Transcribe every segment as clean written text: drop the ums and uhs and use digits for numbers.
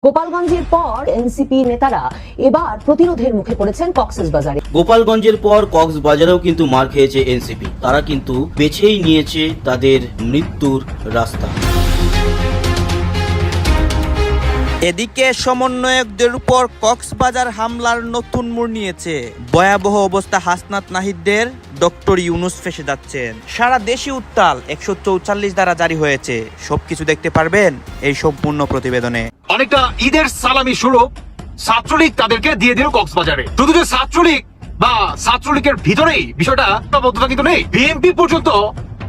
গোপালগঞ্জের পর এনসিপি নেতারা এবার প্রতিরোধের মুখে পড়েছেন কক্সবাজারে। গোপালগঞ্জের পর কক্সবাজারেও কিন্তু মার খেয়েছে এনসিপি। তারা কিন্তু বেছেই নিয়েছে তাদের মৃত্যুর রাস্তা। এদিকে সমন্বয়কদের উপর কক্সবাজার হামলার নতুন মোড় নিয়েছে। ভয়াবহ অবস্থা হাসনাত নাহিদদের, ডক্টর ইউনুস ফেসে যাচ্ছেন। সারা দেশে উত্তাল, 144 ধারা জারি হয়েছে। সবকিছু দেখতে পারবেন এই সম্পূর্ণ প্রতিবেদনে। অনেকটা ঈদের সালামি স্বরূপ ছাত্রলীগ তাদেরকে দিয়ে দিল কক্সবাজারে। শুধু যে ছাত্রলীগ বা ছাত্রলীগের ভিতরেই বিষয়টা বদ্ধতা কিন্তু নেই, বিএনপি পর্যন্ত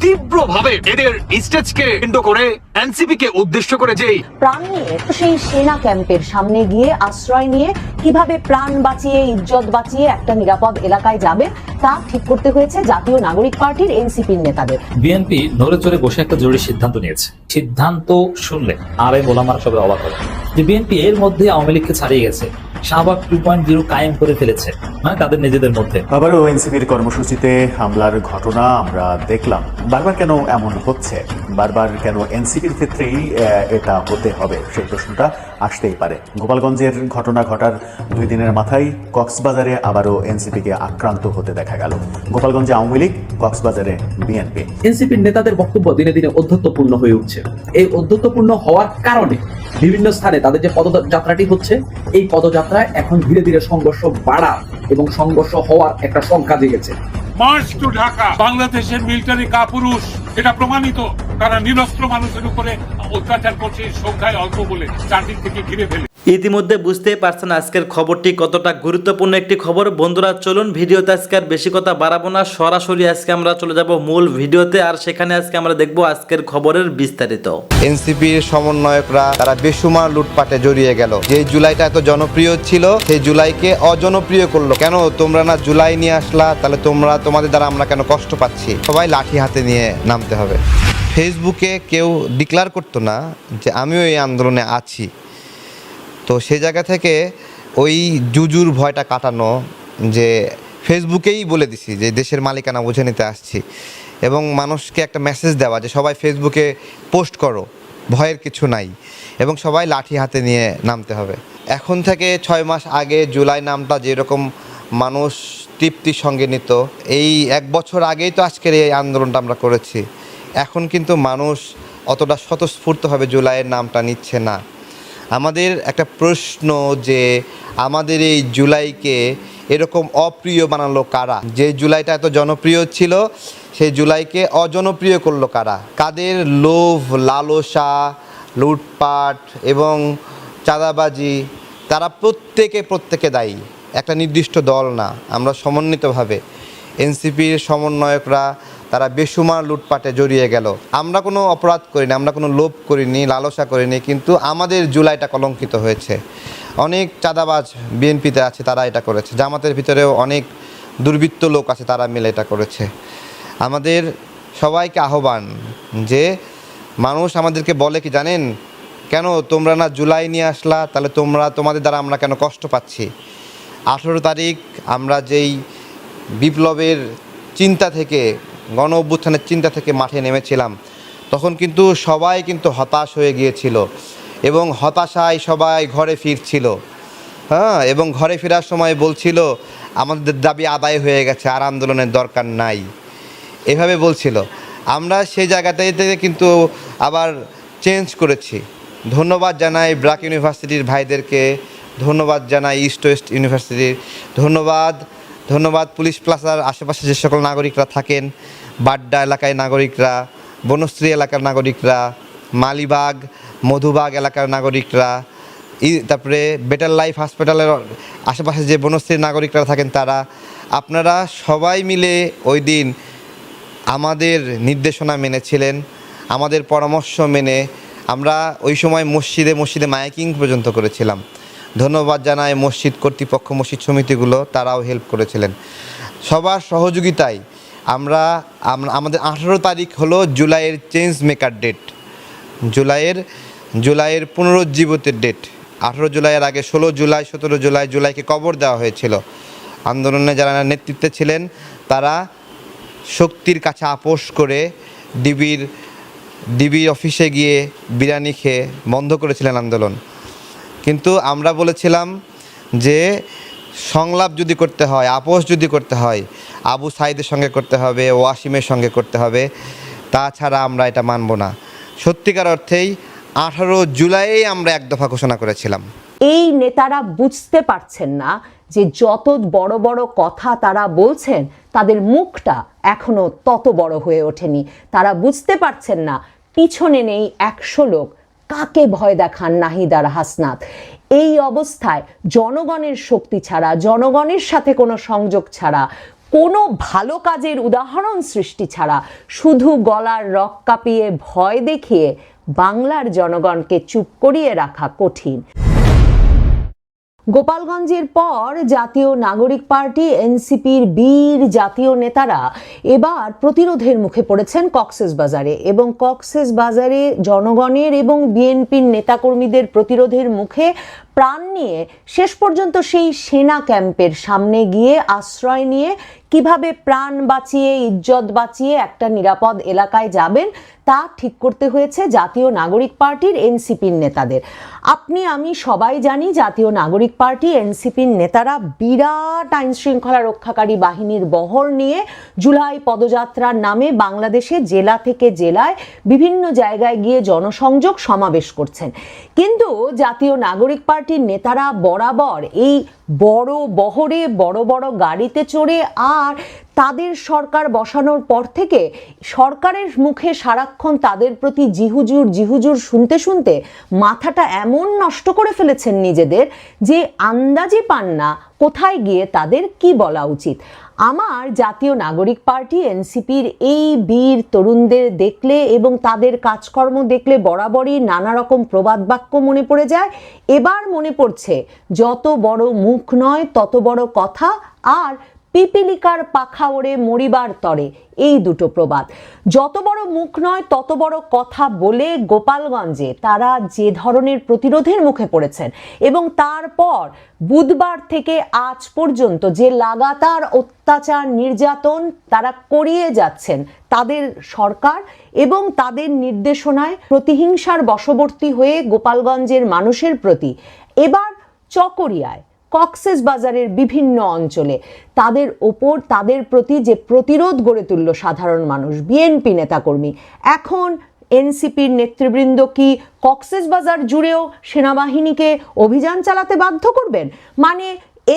তীব্রভাবে এদের স্টেজকে কেন্দ্র করে এনসিপি কে উদ্দেশ্য করে যেই প্রাণ নিয়ে সেই সেনা ক্যাম্পের সামনে গিয়ে আশ্রয় নিয়ে কিভাবে প্রাণ বাঁচিয়ে ইজ্জত বাঁচিয়ে একটা নিরাপদ এলাকায় যাবে তা ঠিক করতে হয়েছে জাতীয় নাগরিক পার্টির এনসিপির নেতাদের। বিএনপি নড়ে চড়ে বসে একটা জরুরি সিদ্ধান্ত নিয়েছে। সিদ্ধান্ত শুনলে আলেম ওলামারা সবাই অবাক হবে যে বিএনপি এর মধ্যে আওয়ামী লীগকে ছাড়িয়ে গেছে, শাহবাগ 2.0 কায়েম করে ফেলেছে, মানে তাদের নিজেদের মধ্যে। আবারও এনসিপির কর্মসূচিতে হামলার ঘটনা আমরা দেখলাম। বারবার কেন এমন হচ্ছে, বারবার কেন এনসিপির ক্ষেত্রেই এটা হতে হবে, সেই প্রশ্নটা আসতেই পারে। গোপালগঞ্জের ঘটনা ঘটার 2 দিনের মাথায় কক্সবাজারে আবারও এনসিপিকে আক্রান্ত হতে দেখা গেল। গোপালগঞ্জে আওয়ামী লীগ, কক্সবাজারে বিএনপি। এনসিপির নেতাদের বক্তব্য দিনে দিনে অধ্যত্বপূর্ণ হয়ে উঠছে। এই অধ্যত্বপূর্ণ হওয়ার কারণে বিভিন্ন স্থানে তাদের যে পদযাত্রাটি হচ্ছে, এই পদযাত্রায় এখন ধীরে ধীরে সংঘর্ষ বাড়া এবং সংঘর্ষ হওয়ার একটা সংখ্যা জেগেছে। মার্চ টু ঢাকা, বাংলাদেশের মিলিটারি কাপুরুষ, এটা প্রমাণিত। তারা নিরস্ত্র মানুষের উপরে অত্যাচার করছে, সংখ্যায় অল্প বলে চারদিক থেকে ঘিরে ফেলে। ইতিমধ্যে বুঝতেই পারছেন আজকের খবরটি কতটা গুরুত্বপূর্ণ একটি খবর। বন্ধুরা চলুন ভিডিওতে আজকে আর বেশি কথা বাড়াবো না, সরাসরি আজকে আমরা চলে যাব মূল ভিডিওতে। আর সেখানে আজকে আমরা দেখব আজকের খবরের বিস্তারিত। এনসিপির সমন্বয়করা তারা বেসুমার লুটপাটে জড়িয়ে গেল। যে জুলাইটা এত জনপ্রিয় ছিল, সেই জুলাইকে অজনপ্রিয় করলো। কেন তোমরা না জুলাই নিয়ে আসলা, তাহলে তোমাদের দ্বারা আমরা কেন কষ্ট পাচ্ছি। সবাই লাঠি হাতে নিয়ে নামতে হবে। ফেসবুকে কেউ ডিক্লার করতো না যে আমিও এই আন্দোলনে আছি। তো সেই জায়গা থেকে ওই জুজুর ভয়টা কাটানো, যে ফেসবুকেই বলে দিছি যে দেশের মালিকানা বুঝে নিতে আসছি, এবং মানুষকে একটা মেসেজ দেওয়া যে সবাই ফেসবুকে পোস্ট করো, ভয়ের কিছু নাই, এবং সবাই লাঠি হাতে নিয়ে নামতে হবে। এখন থেকে 6 মাস আগে জুলাই নামটা যেরকম মানুষ তৃপ্তির সঙ্গে নিত, এই 1 বছর আগেই তো আজকের এই আন্দোলনটা আমরা করেছি। এখন কিন্তু মানুষ অতটা স্বতঃস্ফূর্তভাবে জুলাইয়ের নামটা নিচ্ছে না। আমাদের একটা প্রশ্ন যে আমাদের এই জুলাইকে এরকম অপ্রিয় বানালো কারা? যে জুলাইটা এত জনপ্রিয় ছিল, সেই জুলাইকে অজনপ্রিয় করলো কারা? কাদের লোভ, লালসা, লুটপাট এবং চাঁদাবাজি, তারা প্রত্যেকে দায়ী, একটা নির্দিষ্ট দল না। আমরা সমন্বিতভাবে এনসিপির সমন্বয়করা তারা বেসুমার লুটপাটে জড়িয়ে গেল। আমরা কোনো অপরাধ করিনি, আমরা কোনো লোভ করিনি, লালসা করিনি, কিন্তু আমাদের জুলাইটা কলঙ্কিত হয়েছে। অনেক চাঁদাবাজ বিএনপিতে আছে, তারা এটা করেছে। জামাতের ভিতরেও অনেক দুর্বৃত্ত লোক আছে, তারা মিলে এটা করেছে। আমাদের সবাইকে আহ্বান, যে মানুষ আমাদেরকে বলে কি জানেন, কেন তোমরা না জুলাই নিয়ে আসলা, তাহলে তোমাদের দ্বারা আমরা কেন কষ্ট পাচ্ছি। 18 তারিখ আমরা যেই বিপ্লবের চিন্তা থেকে, গণ অভ্যুত্থানের চিন্তা থেকে মাঠে নেমেছিলাম, তখন কিন্তু সবাই কিন্তু হতাশ হয়ে গিয়েছিল, এবং হতাশায় সবাই ঘরে ফিরছিল। এবং ঘরে ফেরার সময় বলছিল আমাদের দাবি আদায় হয়ে গেছে, আর আন্দোলনের দরকার নাই, এভাবে বলছিল। আমরা সেই জায়গাটাতে কিন্তু আবার চেঞ্জ করেছি। ধন্যবাদ জানাই ব্র্যাক ইউনিভার্সিটির ভাইদেরকে, ধন্যবাদ জানাই ইস্ট ওয়েস্ট ইউনিভার্সিটির, ধন্যবাদ পুলিশ প্লাজার আশেপাশে যে সকল নাগরিকরা থাকেন, বাড্ডা এলাকায় নাগরিকরা, বনশ্রী এলাকার নাগরিকরা, মালিবাগ, মধুবাগ এলাকার নাগরিকরা, তারপরে বেটার লাইফ হসপিটালের আশেপাশে যে বনশ্রীর নাগরিকরা থাকেন, তারা, আপনারা সবাই মিলে ওই দিন আমাদের নির্দেশনা মেনেছিলেন, আমাদের পরামর্শ মেনে আমরা ওই সময় মসজিদে মাইকিং পর্যন্ত করেছিলাম। ধন্যবাদ জানাই মসজিদ কর্তৃপক্ষ, মসজিদ সমিতিগুলো, তারাও হেল্প করেছিলেন। সবার সহযোগিতায় আমাদের 18 তারিখ হলো জুলাইয়ের চেঞ্জ মেকার ডেট, জুলাইয়ের পুনরুজ্জীবিতের ডেট। 18 জুলাইয়ের আগে 16 জুলাই, 17 জুলাই, জুলাইকে কবর দেওয়া হয়েছিল। আন্দোলনে যারা নেতৃত্বে ছিলেন, তারা শক্তির কাছে আপোষ করে ডিবির অফিসে গিয়ে বিরিয়ানি খেয়ে বন্ধ করেছিলেন আন্দোলন। কিন্তু আমরা বলেছিলাম যে সংলাপ যদি করতে হয়, আপোষ যদি করতে হয়, আবু সাইদের সঙ্গে করতে হবে, ওয়াসিমের সঙ্গে করতে হবে, তাছাড়া আমরা এটা মানব না। সত্যিকার অর্থেই 18 জুলাই আমরা এক দফা ঘোষণা করেছিলাম। এই নেতারা বুঝতে পারছেন না যে যত বড় বড় কথা তারা বলছেন তাদের মুখটা এখনো তত বড় হয়ে ওঠেনি। তারা বুঝতে পারছেন না পিছনে নেই 100 লোক, কাকে ভয় দেখান নাহিদ আর হাসনাত। এই অবস্থায় জনগণের শক্তি ছাড়া, জনগণের সাথে কোনো সংযোগ ছাড়া, কোনো ভালো কাজের উদাহরণ সৃষ্টি ছাড়া, শুধু গলার রক কাঁপিয়ে ভয় দেখিয়ে বাংলার জনগণকে চুপ করিয়ে রাখা কঠিন। গোপালগঞ্জের পর জাতীয় নাগরিক পার্টি এনসিপির বীর জাতীয় নেতারা এবার প্রতিরোধের মুখে পড়েছেন কক্সবাজারে, এবং কক্সবাজারে জনগণের এবং বিএনপির নেতাকর্মীদের প্রতিরোধের মুখে প্রাণ নিয়ে শেষ পর্যন্ত সেই সেনা ক্যাম্পের সামনে গিয়ে আশ্রয় নিয়ে কিভাবে প্রাণ বাঁচিয়ে, ইজ্জত বাঁচিয়ে একটা নিরাপদ এলাকায় যাবেন তা ঠিক করতে হয়েছে জাতীয় নাগরিক পার্টির এনসিপির নেতাদের। আপনি আমি সবাই জানি জাতীয় নাগরিক পার্টি এনসিপির নেতারা বিরাট আইন শৃঙ্খলা রক্ষাকারী বাহিনীর বহর নিয়ে জুলাই পদযাত্রার নামে বাংলাদেশে জেলা থেকে জেলায় বিভিন্ন জায়গায় গিয়ে জনসংযোগ সমাবেশ করছেন। কিন্তু জাতীয় নাগরিক পার্টির নেতারা বরাবর এই বড় বহরে বড় বড় গাড়িতে চড়ে আর তাদের সরকার বসানোর পর থেকে সরকারের মুখে সারাক্ষণ তাদের প্রতি জিহুজুর শুনতে শুনতে মাথাটা এমন নষ্ট করে ফেলেছেন নিজেদের যে আন্দাজই পান না কোথায় গিয়ে তাদের কি বলা উচিত। আমার জাতীয় নাগরিক পার্টি এনসিপির এই বীর তরুণদের দেখলে এবং তাদের কাজকর্ম দেখলে বরাবরই নানা রকম প্রবাদ বাক্য মনে পড়ে যায়। এবার মনে পড়ছে যত বড় মুখ নয় তত বড় কথা আর পিপিলিকার পাখা ওড়ে মরিবার তরে, এই দুটো প্রবাদ। যত বড় মুখ নয় তত বড় কথা বলে গোপালগঞ্জে তারা যে ধরনের প্রতিরোধের মুখে পড়েছেন এবং তারপর বুধবার থেকে আজ পর্যন্ত যে লাগাতার অত্যাচার নির্যাতন তারা করিয়ে যাচ্ছেন তাদের সরকার এবং তাদের নির্দেশনায় প্রতিহিংসার বশবর্তী হয়ে গোপালগঞ্জের মানুষের প্রতি এবার চকরিয়ায়, কক্সবাজারের বিভিন্ন অঞ্চলে তাদের ওপর তাদের প্রতি যে প্রতিরোধ গড়ে তুলল সাধারণ মানুষ, বিএনপি নেতাকর্মী, এখন এনসিপির নেতৃবৃন্দ কি কক্সবাজার জুড়েও সেনাবাহিনীকে অভিযান চালাতে বাধ্য করবেন? মানে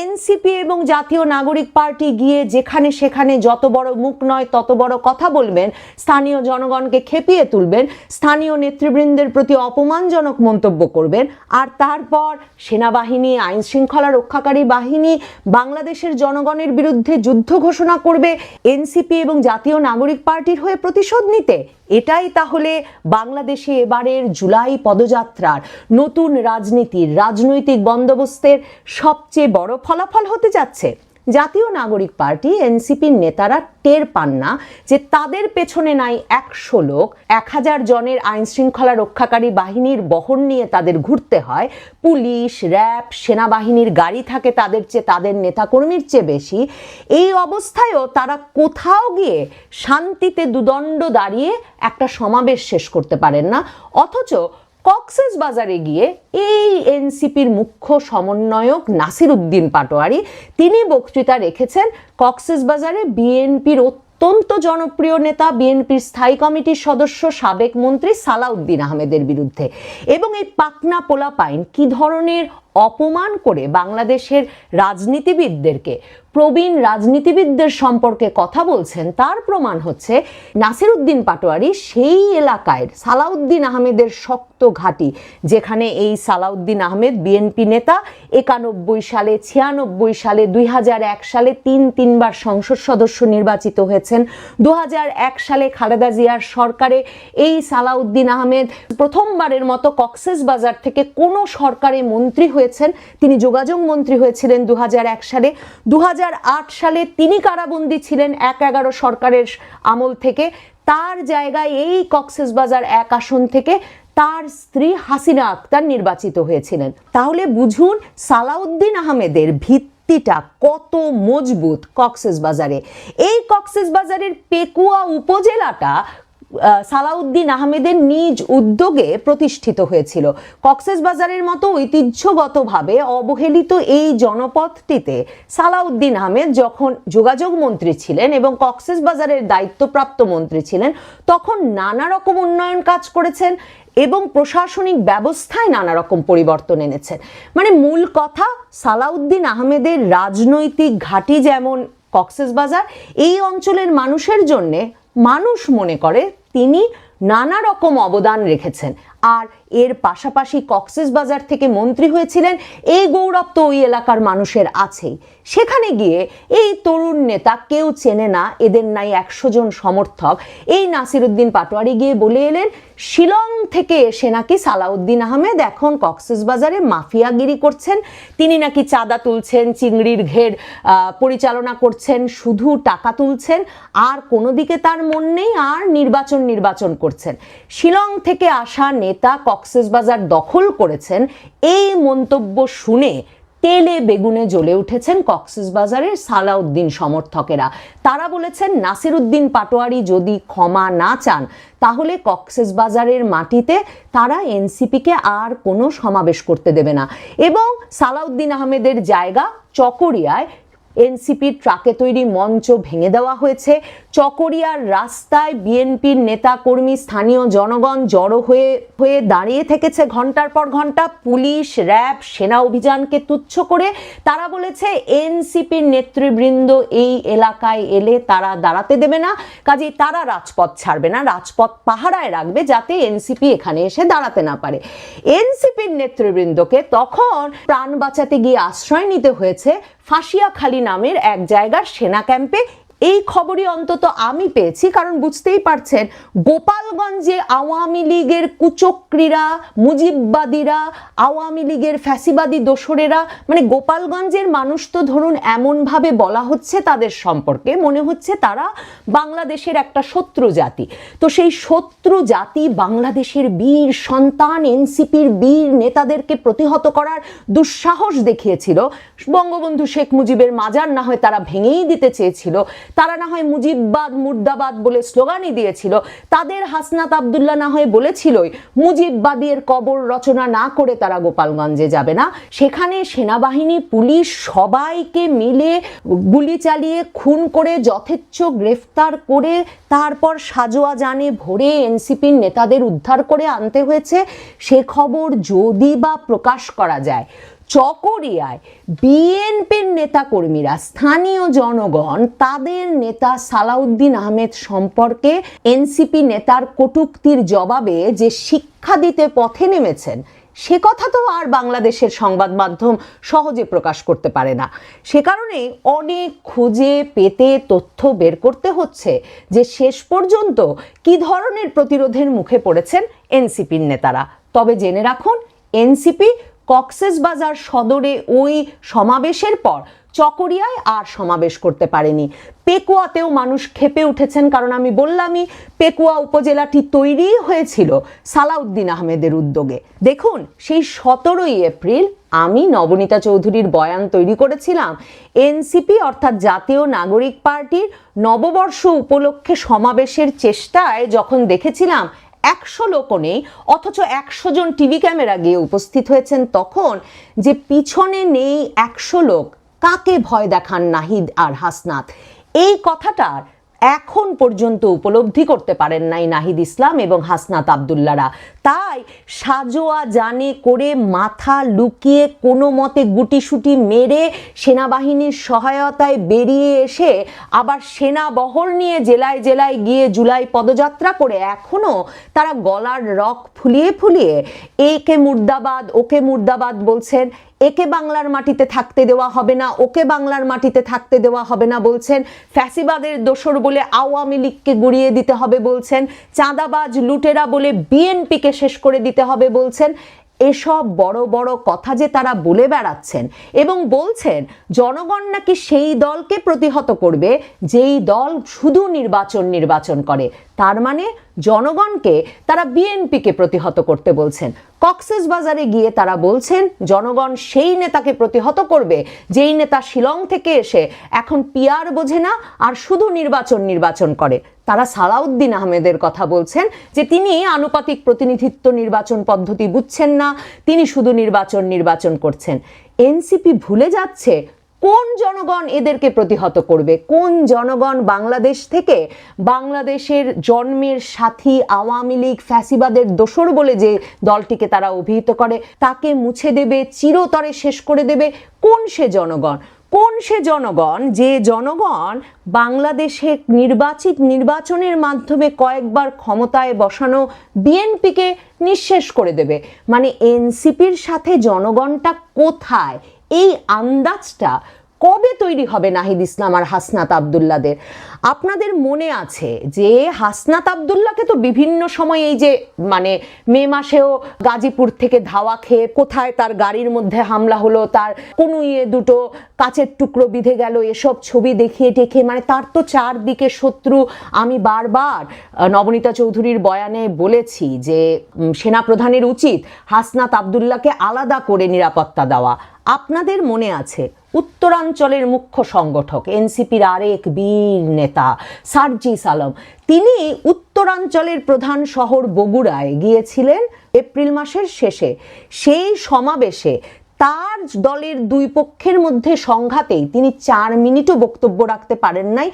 এনসিপি এবং জাতীয় নাগরিক পার্টি গিয়ে যেখানে সেখানে যত বড় মুখ নয় তত বড় কথা বলবেন, স্থানীয় জনগণকে খেপিয়ে তুলবেন, স্থানীয় নেতৃবৃন্দের প্রতি অপমানজনক মন্তব্য করবেন, আর তারপর সেনাবাহিনী, আইন শৃঙ্খলা রক্ষাকারী বাহিনী বাংলাদেশের জনগণের বিরুদ্ধে যুদ্ধ ঘোষণা করবে এনসিপি এবং জাতীয় নাগরিক পার্টির হয়ে প্রতিশোধ নিতে। এটাই তাহলে বাংলাদেশে এবারের জুলাই পদযাত্রার নতুন রাজনৈতিক বন্দোবস্তের সবচেয়ে বড় ফলাফল হতে যাচ্ছে। জাতীয় নাগরিক পার্টি এনসিপির নেতারা টের পান না যে তাদের পেছনে নাই 100 লোক, 1000 জনের আইন শৃঙ্খলা রক্ষাকারী বাহিনীর বহর নিয়ে তাদের ঘুরতে হয়, পুলিশ, র্যাব, সেনাবাহিনীর গাড়ি থাকে তাদের চেয়ে, তাদের নেতাকর্মীর চেয়ে বেশি। এই অবস্থায়ও তারা কোথাও গিয়ে শান্তিতে দুদণ্ড দাঁড়িয়ে একটা সমাবেশ শেষ করতে পারেন না, অথচ কক্সবাজারে গিয়ে এই এনসিপির মুখ্য সমন্বয়ক নাসির উদ্দিন পাটোয়ারি তিনি বক্তৃতা রেখেছেন কক্সবাজারে বিএনপির অত্যন্ত জনপ্রিয় নেতা, বিএনপির স্থায়ী কমিটির সদস্য, সাবেক মন্ত্রী সালাউদ্দিন আহমেদের বিরুদ্ধে। এবং এই পাকনা পোলাপাইন কি ধরনের অপমান করে বাংলাদেশের রাজনীতিবিদদেরকে, প্রবীণ রাজনীতিবিদদের সম্পর্কে কথা বলছেন তার প্রমাণ হচ্ছে নাসির উদ্দিন পাটোয়ারি সেই এলাকায় সালাউদ্দিন আহমেদের শক্ত ঘাঁটি, যেখানে এই সালাউদ্দিন আহমেদ বিএনপি নেতা 91 সালে, 96 সালে, 2001 সালে তিনবার সংসদ সদস্য নির্বাচিত হয়েছেন। 2001 সালে খালেদা জিয়ার সরকারে এই সালাউদ্দিন আহমেদ প্রথমবারের মতো কক্সবাজার থেকে কোনো সরকারে মন্ত্রী হয়েছেন। তিনি যোগাযোগ মন্ত্রী হয়েছিলেন 2001 সালে। 2008 সালে তিনি কারাবন্দী ছিলেন 1/11 সরকারের আমল থেকে। তার জায়গায় এই কক্সবাজার 1 আসন থেকে তার স্ত্রী হাসিনা আক্তার নির্বাচিত হয়েছিলেন। তাহলে বুঝুন সালাউদ্দিন আহমেদের ভিত্তিটা কত মজবুত কক্সবাজারে। এই কক্সবাজারের পেকুয়া উপজেলাটা সালাউদ্দিন আহমেদের নিজ উদ্যোগে প্রতিষ্ঠিত হয়েছিল। কক্সবাজারের মতো ঐতিহ্যগতভাবে অবহেলিত এই জনপদটিতে সালাউদ্দিন আহমেদ যখন যোগাযোগ মন্ত্রী ছিলেন এবং কক্সবাজারের দায়িত্বপ্রাপ্ত মন্ত্রী ছিলেন, তখন নানা রকম উন্নয়ন কাজ করেছেন এবং প্রশাসনিক ব্যবস্থায় নানা রকম পরিবর্তন এনেছেন। মানে মূল কথা, সালাউদ্দিন আহমেদের রাজনৈতিক ঘাঁটি যেমন কক্সবাজার, এই অঞ্চলের মানুষের জন্যে মানুষ মনে করে তিনি নানা রকম অবদান রেখেছেন। আর এর পাশাপাশি কক্সবাজার থেকে মন্ত্রী হয়েছিলেন, এই গৌরব তো ওই এলাকার মানুষের আছেই। সেখানে গিয়ে এই তরুণ নেতা, কেউ চেনে না, এদের নাই 100 জন সমর্থক, এই নাসিরউদ্দিন পাটোয়ারি গিয়ে বলে এলেন শিলং থেকে এসে নাকি সালাউদ্দিন আহমেদ এখন কক্সবাজারে মাফিয়াগিরি করছেন, তিনি নাকি চাঁদা তুলছেন, চিংড়ির ঘের পরিচালনা করছেন, শুধু টাকা তুলছেন, আর কোনো দিকে তার মন নেই, আর নির্বাচন করছেন। শিলং থেকে আসা নেতা কক্সবাজার দখল করেছেন, এই মন্তব্য শুনে তেলে বেগুনে জ্বলে উঠেছেন কক্সবাজারের সালাউদ্দিন সমর্থকেরা। তারা বলেছেন নাসিরউদ্দিন পাটোয়ারি যদি ক্ষমা না চান, তাহলে কক্সবাজারের মাটিতে তারা এনসিপিকে আর কোনো সমাবেশ করতে দেবে না। এবং সালাউদ্দিন আহমেদের জায়গা চকরিয়ায় এনসিপির ট্রাকে তৈরি মঞ্চ ভেঙে দেওয়া হয়েছে। চকরিয়ার রাস্তায় বিএনপির নেতা কর্মী, স্থানীয় জনগণ জড়ো হয়ে দাঁড়িয়ে থেকেছে ঘন্টার পর ঘন্টা। পুলিশ, র্যাব, সেনা অভিযানকে তুচ্ছ করে তারা বলেছে এনসিপির নেতৃবৃন্দ এই এলাকায় এলে তারা দাঁড়াতে দেবে না, কাজেই তারা রাজপথ ছাড়বে না, রাজপথ পাহারায় রাখবে যাতে এনসিপি এখানে এসে দাঁড়াতে না পারে। এনসিপির নেতৃবৃন্দকে তখন প্রাণ বাঁচাতে গিয়ে আশ্রয় নিতে হয়েছে ফাঁসিয়াখালী নামের এক জায়গার সেনা ক্যাম্পে। এই খবরই অন্তত আমি পেয়েছি, কারণ বুঝতেই পারছেন গোপালগঞ্জে আওয়ামী লীগের কুচক্রীরা, মুজিববাদীরা, আওয়ামী লীগের ফ্যাসিবাদী দোসরেরা, মানে গোপালগঞ্জের মানুষ তো ধরুন এমনভাবে বলা হচ্ছে তাদের সম্পর্কে, মনে হচ্ছে তারা বাংলাদেশের একটা শত্রু জাতি। তো সেই শত্রু জাতি বাংলাদেশের বীর সন্তান এনসিপির বীর নেতাদেরকে প্রতিহত করার দুঃসাহস দেখিয়েছিল। বঙ্গবন্ধু শেখ মুজিবের মাজার না হয় তারা ভেঙেই দিতে চেয়েছিল, তারা না হয় মুজিববাদ মুর্দাবাদ বলে স্লোগানই দিয়েছিল, তাদের হাসনাত আব্দুল্লাহ না হয় বলেছিলই মুজিববাদীর কবর রচনা না করে তারা গোপালগঞ্জে যাবে না। সেখানে সেনাবাহিনী, পুলিশ সবাইকে মিলে গুলি চালিয়ে খুন করে যথেচ্ছ গ্রেফতার করে তারপর সাজোয়া জানে ভরে এনসিপির নেতাদের উদ্ধার করে আনতে হয়েছে। সে খবর যদি বা প্রকাশ করা যায়, চকরিয়ায় বিএনপির নেতা কর্মীরা, স্থানীয় জনগণ তাদের নেতা সালাউদ্দিন আহমেদ সম্পর্কে এনসিপি নেতার কটূক্তির জবাবে যে শিক্ষা দিতে পথে নেমেছেন, সে কথা তো আর বাংলাদেশের সংবাদ মাধ্যম সহজে প্রকাশ করতে পারে না। সে কারণে অনেক খুঁজে পেতে তথ্য বের করতে হচ্ছে যে শেষ পর্যন্ত কি ধরনের প্রতিরোধের মুখে পড়েছেন এনসিপির নেতারা। তবে জেনে রাখুন, এনসিপি কক্সবাজার সদরে ওই সমাবেশের পর চকরিয়ায় আর সমাবেশ করতে পারেনি। পেকুয়াতেও মানুষ ক্ষেপে উঠেছেন, কারণ আমি বললামই পেকুয়া উপজেলাটি তৈরি হয়েছিল সালাউদ্দিন আহমেদের উদ্যোগে। দেখুন, সেই 17ই এপ্রিল আমি নবনীতা চৌধুরীর বয়ান তৈরি করেছিলাম এনসিপি অর্থাৎ জাতীয় নাগরিক পার্টির নববর্ষ উপলক্ষে সমাবেশের চেষ্টায়, যখন দেখেছিলাম 100 লোকও নেই, অথচ 100 জন টিভি ক্যামেরা গিয়ে উপস্থিত হয়েছেন, তখন যে পিছনে নেই 100 লোক, কাকে ভয় দেখান নাহিদ আর হাসনাত, এই কথাটার এখন পর্যন্ত উপলব্ধি করতে পারেন নাই নাহিদ ইসলাম এবং হাসনাত আব্দুল্লাহরা। তাই সাজোয়া জানে করে মাথা লুকিয়ে কোনো মতে গুটিসুটি মেরে সেনাবাহিনীর সহায়তায় বেরিয়ে এসে আবার সেনা বহর নিয়ে জেলায় জেলায় গিয়ে জুলাই পদযাত্রা করে এখনো তারা গলার রক ফুলিয়ে ফুলিয়ে একে মুর্দাবাদ ওকে মুর্দাবাদ বলছেন, একে বাংলার মাটিতে থাকতে দেওয়া হবে না, ওকে বাংলার মাটিতে থাকতে দেওয়া হবে না বলছেন, ফ্যাসিবাদের দোসর বলে আওয়ামী লীগকে গুড়িয়ে দিতে হবে বলছেন, চাঁদাবাজ লুটেরা বলে বিএনপিকে শেষ করে দিতে হবে বলছেন। এসব বড় বড় কথা যে তারা বলে বেড়াচ্ছেন এবং বলছেন জনগণ নাকি সেই দলকে প্রতিহত করবে যেই দল শুধু নির্বাচন করে, তার মানে জনগণকে তারা বিএনপিকে প্রতিহত করতে বলছেন। কক্সবাজারে গিয়ে তারা বলছেন জনগণ সেই নেতাকে প্রতিহত করবে যেই নেতা শিলং থেকে এসে এখন পিআর বোঝে না আর শুধু নির্বাচন করে। তারা সালাউদ্দিন আহমেদের কথা বলছেন যে তিনি আনুপাতিক প্রতিনিধিত্ব নির্বাচন পদ্ধতি বুঝছেন না, তিনি শুধু নির্বাচন করছেন। এনসিপি ভুলে যাচ্ছে কোন জনগণ এদেরকে প্রতিহত করবে, কোন জনগণ বাংলাদেশ থেকে বাংলাদেশের জন্মের সাথী আওয়ামী লীগ ফ্যাসিবাদের দোসর বলে যে দলটিকে তারা অভিহিত করে তাকে মুছে দেবে, চিরতরে শেষ করে দেবে। কোন সে জনগণ যে জনগণ বাংলাদেশে নির্বাচনের মাধ্যমে কয়েকবার ক্ষমতায় বসানো বিএনপিকে নিঃশেষ করে দেবে। মানে এনসিপির সাথে জনগণটা কোথায়, এই আন্দাজটা কবে তৈরি হবে নাহিদ ইসলাম আর হাসনাত আব্দুল্লাহদের? আপনাদের মনে আছে যে হাসনাত আব্দুল্লাহকে তো বিভিন্ন সময় এই যে মানে মে মাসেও গাজীপুর থেকে ধাওয়া খেয়ে কোথায় তার গাড়ির মধ্যে হামলা হলো, তার কনুইয়ে দুটো কাচের টুকরো বিঁধে গেল, এসব ছবি দেখিয়ে টেখিয়ে মানে তার তো চারদিকে শত্রু। আমি বারবার নবনীতা চৌধুরীর বয়ানে বলেছি যে সেনাপ্রধানের উচিত হাসনাত আব্দুল্লাহকে আলাদা করে নিরাপত্তা দেওয়া। আপনাদের মনে আছে উত্তরাঞ্চলের মুখ্য সংগঠক এনসিপির আরেক বীর নেতা সার্জিস আলম, তিনি উত্তরাঞ্চলের প্রধান শহর বগুড়ায় গিয়েছিলেন এপ্রিল মাসের শেষে। সেই সমাবেশে তার দলের দুই পক্ষের মধ্যে সংঘাতেই তিনি 4 মিনিটও বক্তব্য রাখতে পারেন নাই।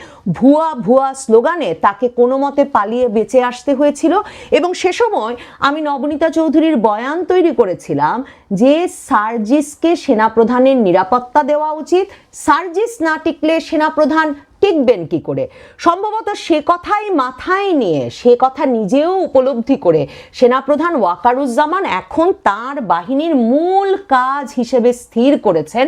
ভুয়া স্লোগানে তাকে কোনো মতে পালিয়ে বেঁচে আসতে হয়েছিল। এবং সে সময় আমি নবনীতা চৌধুরীর বয়ান তৈরি করেছিলাম যে সার্জিসকে সেনাপ্রধানের নিরাপত্তা দেওয়া উচিত, সার্জিস না টিকলে সেনাপ্রধান টিকবেন কি করে। সম্ভবত সে কথাই মাথায় নিয়ে, সে কথা নিজেও উপলব্ধি করে সেনাপ্রধান ওয়াকারুজ্জামান এখন তার বাহিনীর মূল কাজ হিসেবে স্থির করেছেন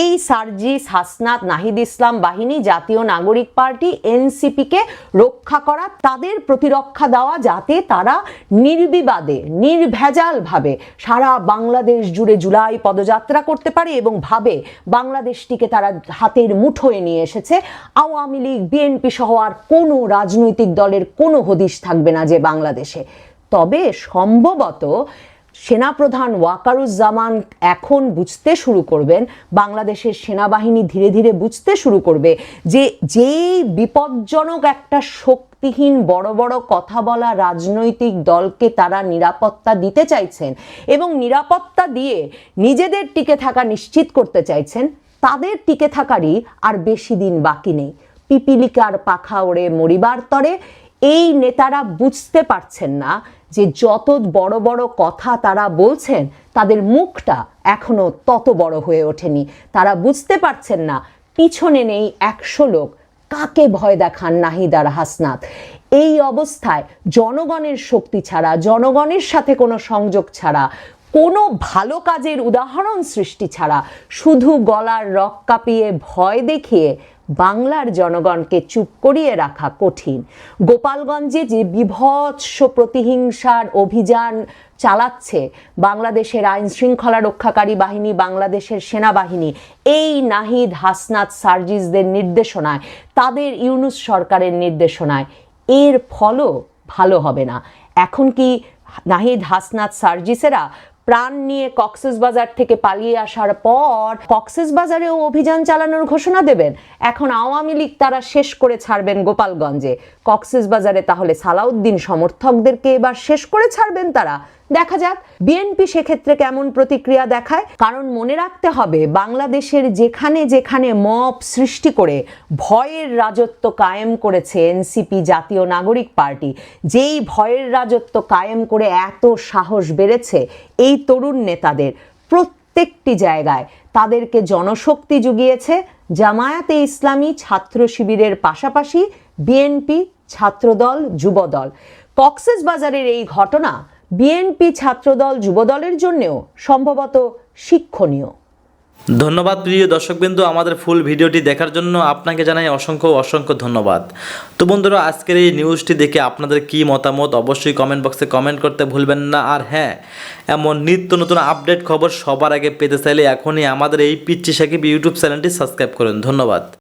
এই সার্জিস, হাসনাত, নাহিদ ইসলাম বাহিনী, জাতীয় নাগরিক পার্টি, এনসিপিকে রক্ষা করা, তাদের প্রতিরক্ষা দেওয়া, যাতে তারা নির্বিবাদে নির্ভেজালভাবে সারা বাংলাদেশ জুড়ে জুলাই পদযাত্রা করতে পারে এবং ভাবে বাংলাদেশটিকে তারা হাতের মুঠোয় নিয়ে এসেছে। আওয়ামী লীগ, বিএনপি সহ আর কোনো রাজনৈতিক দলের কোনো হদিশ থাকবে না যে বাংলাদেশে। তবে সম্ভবত সেনাপ্রধান ওয়াকারুজ্জামান এখন বুঝতে শুরু করবেন, বাংলাদেশের সেনাবাহিনী ধীরে ধীরে বুঝতে শুরু করবে যে যেই বিপজ্জনক একটা শক্তিহীন বড় বড় কথা বলা রাজনৈতিক দলকে তারা নিরাপত্তা দিতে চাইছেন এবং নিরাপত্তা দিয়ে নিজেদের টিকে থাকা নিশ্চিত করতে চাইছেন, তাদের টিকে থাকারই আর বেশি দিন বাকি নেই। পিপিলিকার পাখা ওড়ে মরিবার তরে এই নেতারা বুঝতে পারছেন না যে যত বড় বড় কথা তারা বলছেন তাদের মুখটা এখনো তত বড় হয়ে ওঠেনি। তারা বুঝতে পারছেন না পিছনে নেই 100 লোক, কাকে ভয় দেখান নাহিদ আর হাসনাত। এই অবস্থায় জনগণের শক্তি ছাড়া, জনগণের সাথে কোনো সংযোগ ছাড়া, কোনো ভালো কাজের উদাহরণ সৃষ্টি ছাড়া, শুধু গলার রক কাঁপিয়ে ভয় দেখিয়ে বাংলার জনগণকে চুপ করিয়ে রাখা কঠিন। গোপালগঞ্জে যে বিভৎস প্রতিহিংসার অভিযান চালাচ্ছে বাংলাদেশের আইন শৃঙ্খলা রক্ষাকারী বাহিনী, বাংলাদেশের সেনাবাহিনী, এই নাহিদ, হাসনাত, সার্জিসদের নির্দেশনায়, তাদের ইউনূস সরকারের নির্দেশনায়, এর ফলও ভালো হবে না। এখন কি নাহিদ, হাসনাত, সার্জিসেরা প্রাণ নিয়ে কক্সবাজার থেকে পালিয়ে আসার পর কক্সবাজারেও অভিযান চালানোর ঘোষণা দেবেন? এখন আওয়ামী লীগ তারা শেষ করে ছাড়বেন গোপালগঞ্জে, কক্সবাজারে তাহলে সালাউদ্দিন সমর্থকদেরকে এবার শেষ করে ছাড়বেন তারা? দেখা যাক বিএনপি সেক্ষেত্রে কেমন প্রতিক্রিয়া দেখায়। কারণ মনে রাখতে হবে বাংলাদেশের যেখানে যেখানে মব সৃষ্টি করে ভয়ের রাজত্ব কায়েম করেছে এনসিপি, জাতীয় নাগরিক পার্টি, যেই ভয়ের রাজত্ব কায়েম করে এত সাহস বেড়েছে এই তরুণ নেতাদের, প্রত্যেকটি জায়গায় তাদেরকে জনশক্তি জুগিয়েছে জামায়াতে ইসলামী, ছাত্র শিবিরের পাশাপাশি বিএনপি, ছাত্রদল, যুবদল। কক্সবাজারের এই ঘটনা বিএনপি, ছাত্রদল, যুবদলের জন্যও সম্ভবত শিক্ষণীয়। ধন্যবাদ প্রিয় দর্শকবৃন্দ, আমাদের ফুল ভিডিওটি দেখার জন্য আপনাকে জানাই অসংখ্য ধন্যবাদ। তো বন্ধুরা, আজকের এই নিউজটি দেখে আপনাদের কি মতামত অবশ্যই কমেন্ট বক্সে কমেন্ট করতে ভুলবেন না। আর হ্যাঁ, এমন নিত্য নতুন আপডেট খবর সবার আগে পেতে চাইলে এখনই আমাদের এই পিচ্চি সাকিব ইউটিউব চ্যানেলটি সাবস্ক্রাইব করুন। ধন্যবাদ।